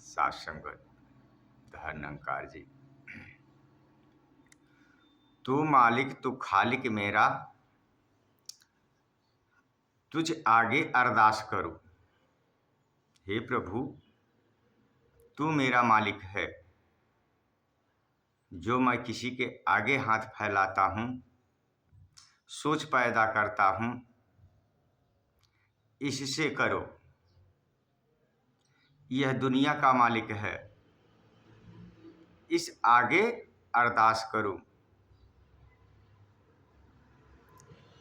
साथ संगत धर्मकार जी। तू मालिक तू खालिक मेरा, तुझ आगे अरदास करूं। हे प्रभु, तू मेरा मालिक है। जो मैं किसी के आगे हाथ फैलाता हूं, सोच पैदा करता हूं, इससे करो। यह दुनिया का मालिक है, इस आगे अरदास करूं।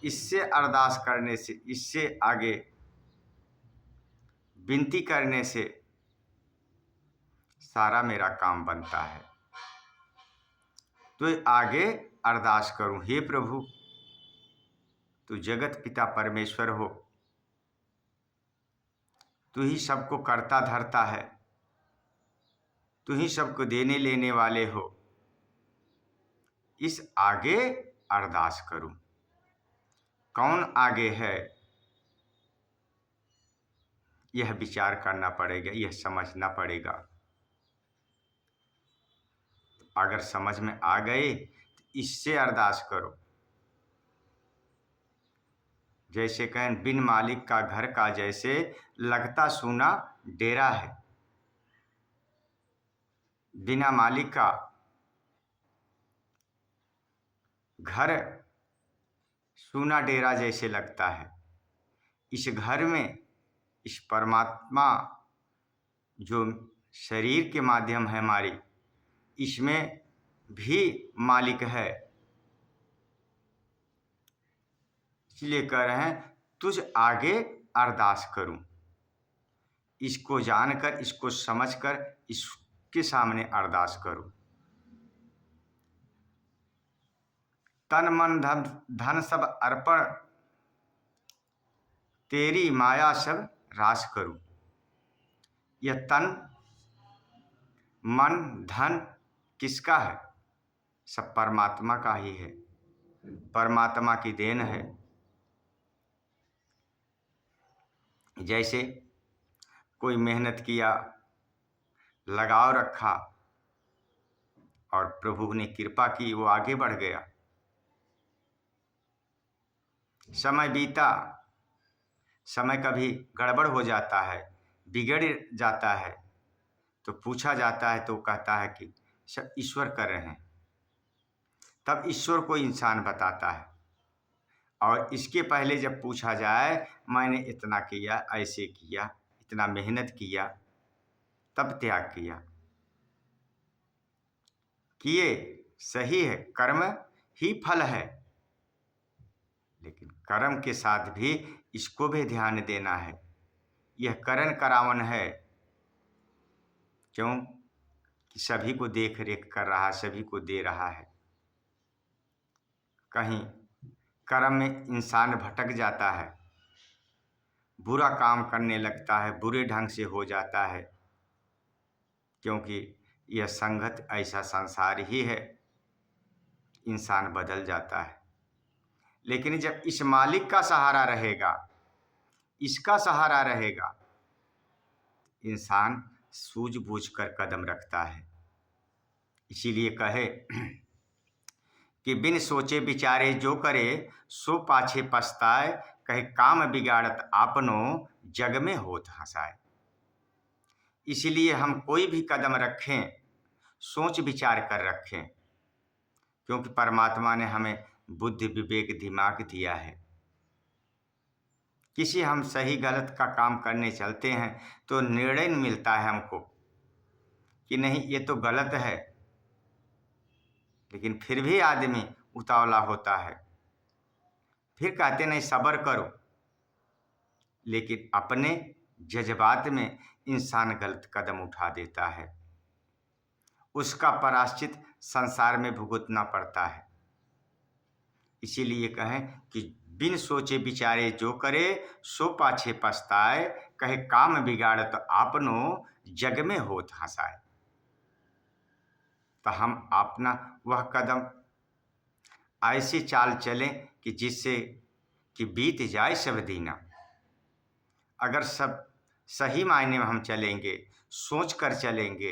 इससे अरदास करने से, इससे आगे विनती करने से सारा मेरा काम बनता है। तो आगे अरदास करूं। हे प्रभु, तू जगत पिता परमेश्वर हो, तू ही सबको करता धरता है, तू ही सबको देने लेने वाले हो। इस आगे अरदास करूं। कौन आगे है, यह विचार करना पड़ेगा, यह समझना पड़ेगा। अगर समझ में आ गए तो इससे अरदास करो। जैसे कहें, बिन मालिक का घर का जैसे लगता सूना डेरा है। बिना मालिक का घर सूना डेरा जैसे लगता है। इस घर में इस परमात्मा जो शरीर के माध्यम है हमारी, इसमें भी मालिक है। इसलिए कह रहे हैं, तुझ आगे अरदास करूं। इसको जानकर, इसको समझकर, इसके सामने अरदास करूं। तन मन धन धन सब अर्पण, तेरी माया सब रास करूं। यह तन मन धन किसका है? सब परमात्मा का ही है, परमात्मा की देन है। जैसे कोई मेहनत किया, लगाव रखा और प्रभु ने कृपा की, वो आगे बढ़ गया। समय बीता, समय कभी गड़बड़ हो जाता है, बिगड़ जाता है, तो पूछा जाता है तो कहता है कि सब ईश्वर कर रहे हैं। तब ईश्वर को इंसान बताता है। और इसके पहले जब पूछा जाए, मैंने इतना किया, ऐसे किया, इतना मेहनत किया, तब त्याग किया। किए सही है, कर्म ही फल है, लेकिन कर्म के साथ भी इसको भी ध्यान देना है। यह करण करावन है। क्यों? कि सभी को देख रेख कर रहा, सभी को दे रहा है। कहीं कर्म में इंसान भटक जाता है, बुरा काम करने लगता है, बुरे ढंग से हो जाता है, क्योंकि यह संगत ऐसा संसार ही है, इंसान बदल जाता है। लेकिन जब इस मालिक का सहारा रहेगा, इसका सहारा रहेगा, इंसान सूझबूझ कर कदम रखता है। इसीलिए कहे कि बिन सोचे विचारे जो करे, सो पाछे पछताए। कहे काम बिगाड़त आपनो, जग में होत हंसाए। इसलिए हम कोई भी कदम रखें, सोच विचार कर रखें, क्योंकि परमात्मा ने हमें बुद्धि विवेक दिमाग दिया है। किसी हम सही गलत का काम करने चलते हैं तो निर्णय मिलता है हमको कि नहीं, ये तो गलत है, लेकिन फिर भी आदमी उतावला होता है। फिर कहते नहीं, सब्र करो, लेकिन अपने जज्बात में इंसान गलत कदम उठा देता है। उसका प्रायश्चित संसार में भुगतना पड़ता है। इसीलिए कहें कि बिन सोचे विचारे जो करे, सो पाछे पछताए। कहे काम बिगाड़त आपनो, जग में होत हंसाए। तो हम अपना वह कदम ऐसी चाल चलें कि जिससे कि बीत जाए सब दीना। अगर सब सही मायने में हम चलेंगे, सोच कर चलेंगे,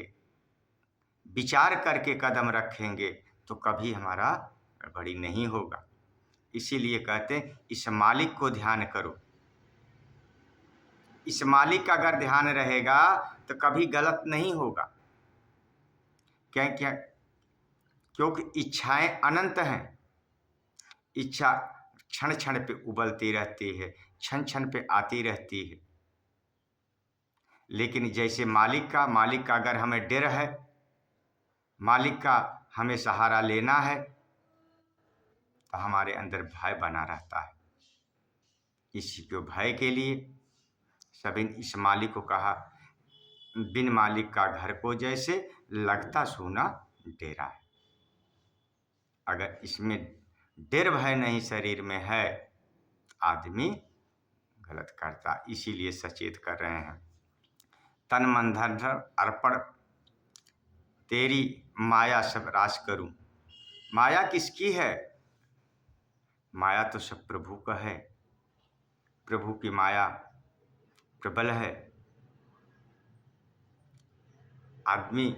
विचार करके कदम रखेंगे तो कभी हमारा गड़बड़ी नहीं होगा। इसीलिए कहते हैं इस मालिक को ध्यान करो। इस मालिक का अगर ध्यान रहेगा तो कभी गलत नहीं होगा। क्या क्या क्योंकि इच्छाएं अनंत हैं। इच्छा क्षण क्षण पे उबलती रहती है, क्षण क्षण पे आती रहती है। लेकिन जैसे मालिक का अगर हमें डर है, मालिक का हमें सहारा लेना है, तो हमारे अंदर भय बना रहता है। इसी को भय के लिए सभी इस मालिक को कहा, बिन मालिक का घर को जैसे लगता सूना डेरा है। अगर इसमें डर भय नहीं शरीर में है, आदमी गलत करता। इसीलिए सचेत कर रहे हैं, तन मन धन अर्पण तेरी माया सब रास करूं। माया किसकी है? माया तो सब प्रभु का है। प्रभु की माया प्रबल है। आदमी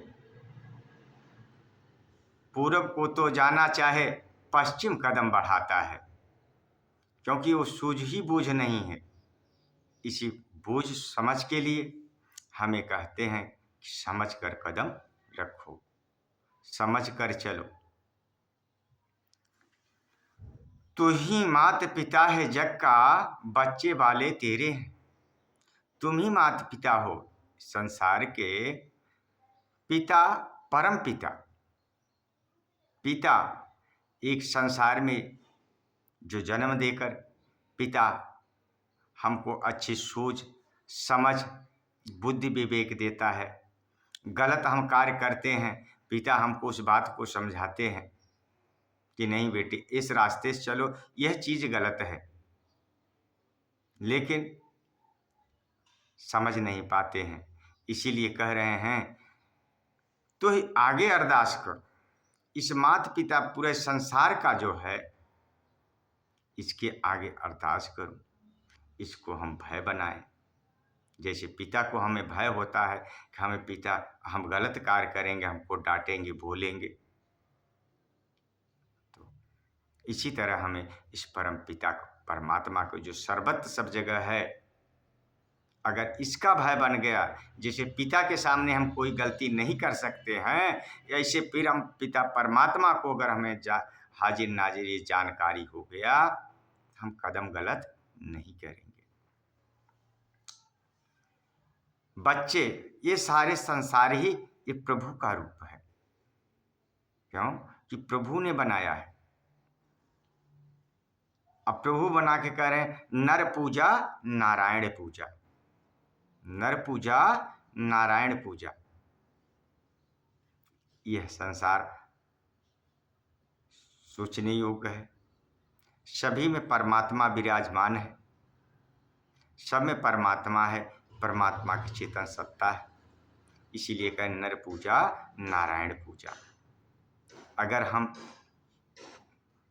पूरब को तो जाना चाहे, पश्चिम कदम बढ़ाता है, क्योंकि वो सूझ ही बूझ नहीं है। इसी बूझ समझ के लिए हमें कहते हैं कि समझ कर कदम रखो, समझ कर चलो। तू ही मात पिता है जग का, बच्चे वाले तेरे हैं। तुम ही माता पिता हो संसार के, पिता परम पिता। पिता एक संसार में जो जन्म देकर पिता हमको अच्छी सूझ समझ बुद्धि विवेक देता है। गलत हम कार्य करते हैं, पिता हमको उस बात को समझाते हैं कि नहीं बेटे इस रास्ते से चलो, यह चीज़ गलत है, लेकिन समझ नहीं पाते हैं। इसीलिए कह रहे हैं तो आगे अरदास कर। इस माता पिता पूरे संसार का जो है, इसके आगे अरदास करूं, इसको हम भय बनाएं। जैसे पिता को हमें भय होता है कि हमें पिता हम गलत कार्य करेंगे, हमको डांटेंगे, बोलेंगे, तो इसी तरह हमें इस परम पिता को, परमात्मा को जो सर्वत्र सब जगह है, अगर इसका भय बन गया, जैसे पिता के सामने हम कोई गलती नहीं कर सकते हैं, ऐसे फिर हम पिता परमात्मा को अगर हमें हाजिर नाजिर ये जानकारी हो गया, हम कदम गलत नहीं करेंगे। बच्चे ये सारे संसार ही ये प्रभु का रूप है। क्यों? कि प्रभु ने बनाया है। अब प्रभु बना के कह रहे हैं नर पूजा नारायण पूजा, नर पूजा नारायण पूजा। यह संसार सोचने योग्य है। सभी में परमात्मा विराजमान है, सब में परमात्मा है, परमात्मा की चेतन सत्ता है। इसीलिए कहें नर पूजा नारायण पूजा। अगर हम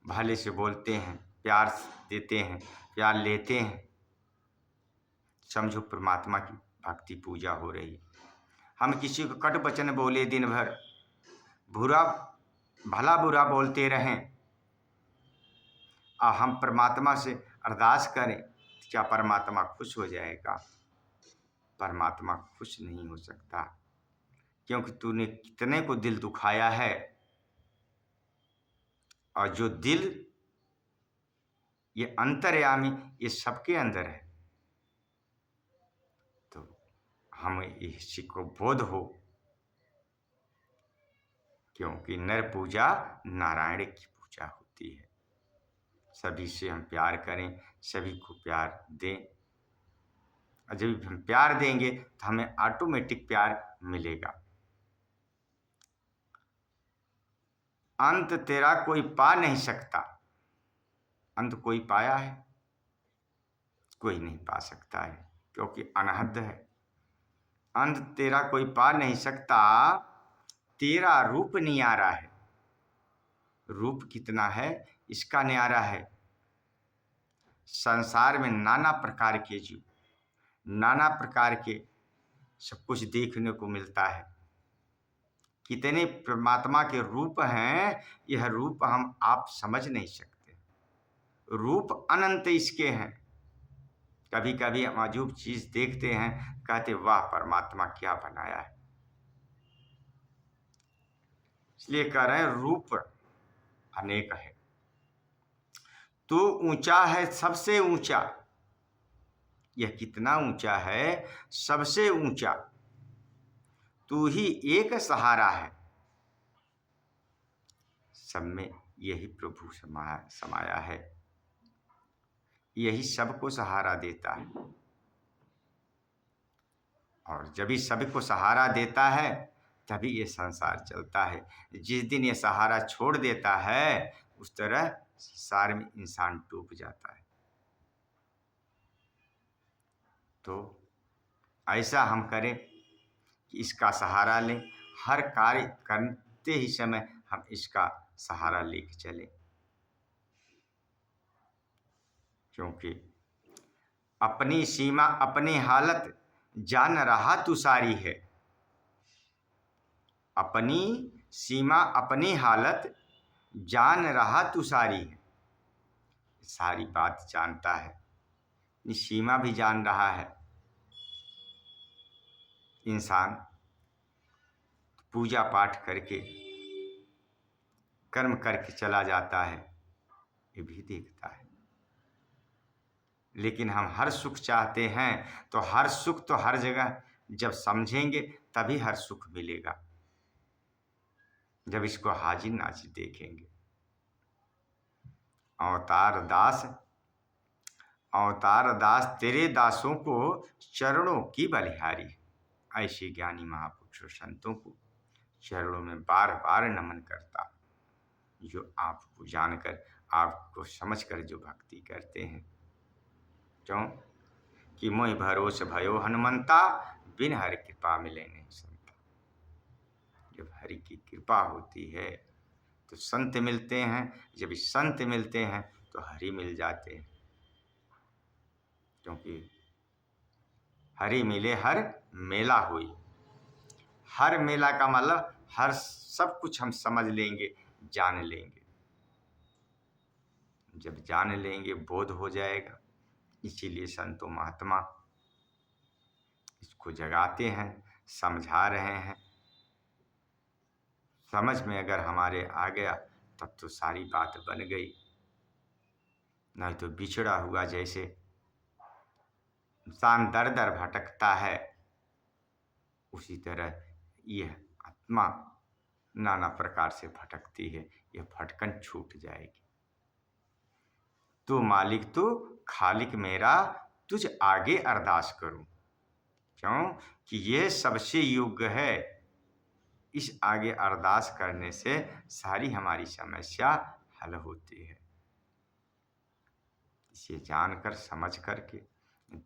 भले से बोलते हैं, प्यार देते हैं, प्यार लेते हैं, समझो परमात्मा की भक्ति पूजा हो रही है। हम किसी को कट वचन बोले, दिन भर बुरा भला बुरा बोलते रहें, और हम परमात्मा से अरदास करें, क्या परमात्मा खुश हो जाएगा? परमात्मा खुश नहीं हो सकता, क्योंकि तूने कितने को दिल दुखाया है, और जो दिल ये अंतर्यामी ये सबके अंदर है। तो हमें इसी को बोध हो, क्योंकि नर पूजा नारायण की पूजा होती है। सभी से हम प्यार करें, सभी को प्यार दें, और जब हम प्यार देंगे तो हमें ऑटोमेटिक प्यार मिलेगा। अंत तेरा कोई पा नहीं सकता। अंत कोई पाया है? कोई नहीं पा सकता है, क्योंकि अनहद है। अंत तेरा कोई पा नहीं सकता, तेरा रूप न्यारा है। रूप कितना है इसका न्यारा है। संसार में नाना प्रकार के जीव, नाना प्रकार के सब कुछ देखने को मिलता है। कितने परमात्मा के रूप हैं, यह रूप हम आप समझ नहीं सकते। रूप अनंत इसके हैं। कभी कभी हम अजूब चीज देखते हैं, कहते वाह परमात्मा क्या बनाया है। इसलिए कह रहे हैं रूप अनेक है। तो ऊंचा है सबसे ऊंचा। यह कितना ऊंचा है, सबसे ऊंचा। तू ही एक सहारा है। सब में यही प्रभु समाया है। यही सबको सहारा देता है। और जब ही सबको सहारा देता है तभी ये संसार चलता है। जिस दिन ये सहारा छोड़ देता है, उस तरह संसार में इंसान डूब जाता है। तो ऐसा हम करें कि इसका सहारा लें। हर कार्य करते ही समय हम इसका सहारा लेके चलें, क्योंकि अपनी सीमा अपनी हालत जान रहा तू सारी है। अपनी सीमा अपनी हालत जान रहा तू सारी है। सारी बात जानता है, इस सीमा भी जान रहा है। इंसान पूजा पाठ करके कर्म करके चला जाता है, ये भी देखता है। लेकिन हम हर सुख चाहते हैं, तो हर सुख तो हर जगह जब समझेंगे तभी हर सुख मिलेगा, जब इसको हाजिर नाजिर देखेंगे। अवतार दास तेरे दासों को चरणों की बलिहारी। ऐसे ज्ञानी महापुरुषों संतों को चरणों में बार बार नमन करता, जो आपको जानकर आपको समझकर जो भक्ति करते हैं। क्यों कि मोहि भरोस भयो हनुमंता, बिन हरि कृपा मिले नहीं संता। जब हरि की कृपा होती है तो संत मिलते हैं, जब संत मिलते हैं तो हरि मिल जाते हैं। क्योंकि हरि मिले हर मेला हुई। हर मेला का मतलब हर सब कुछ हम समझ लेंगे, जान लेंगे। जब जान लेंगे बोध हो जाएगा। इसीलिए संतों महात्मा इसको जगाते हैं, समझा रहे हैं। समझ में अगर हमारे आ गया तब तो सारी बात बन गई। नहीं तो बिछड़ा हुआ जैसे इंसान दर दर भटकता है, उसी तरह यह आत्मा नाना प्रकार से भटकती है। यह भटकन छूट जाएगी। तू मालिक तू खालिक मेरा, तुझ आगे अरदास करूं। क्यों कि यह सबसे योग्य है। इस आगे अरदास करने से सारी हमारी समस्या हल होती है। इसे जानकर समझ करके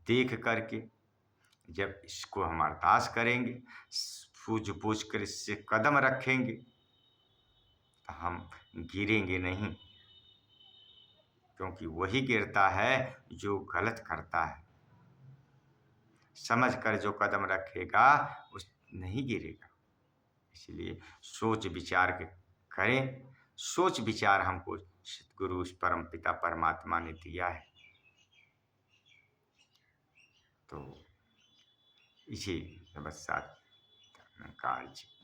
देख करके जब इसको हम अरदास करेंगे, सूझ बूझ कर इससे कदम रखेंगे, तो हम गिरेंगे नहीं। क्योंकि वही गिरता है जो गलत करता है। समझ कर जो कदम रखेगा उस नहीं गिरेगा। इसलिए सोच विचार के करें। सोच विचार हमको सद्गुरु परम पिता परमात्मा ने दिया है। तो इसी नमस्कार काल जी।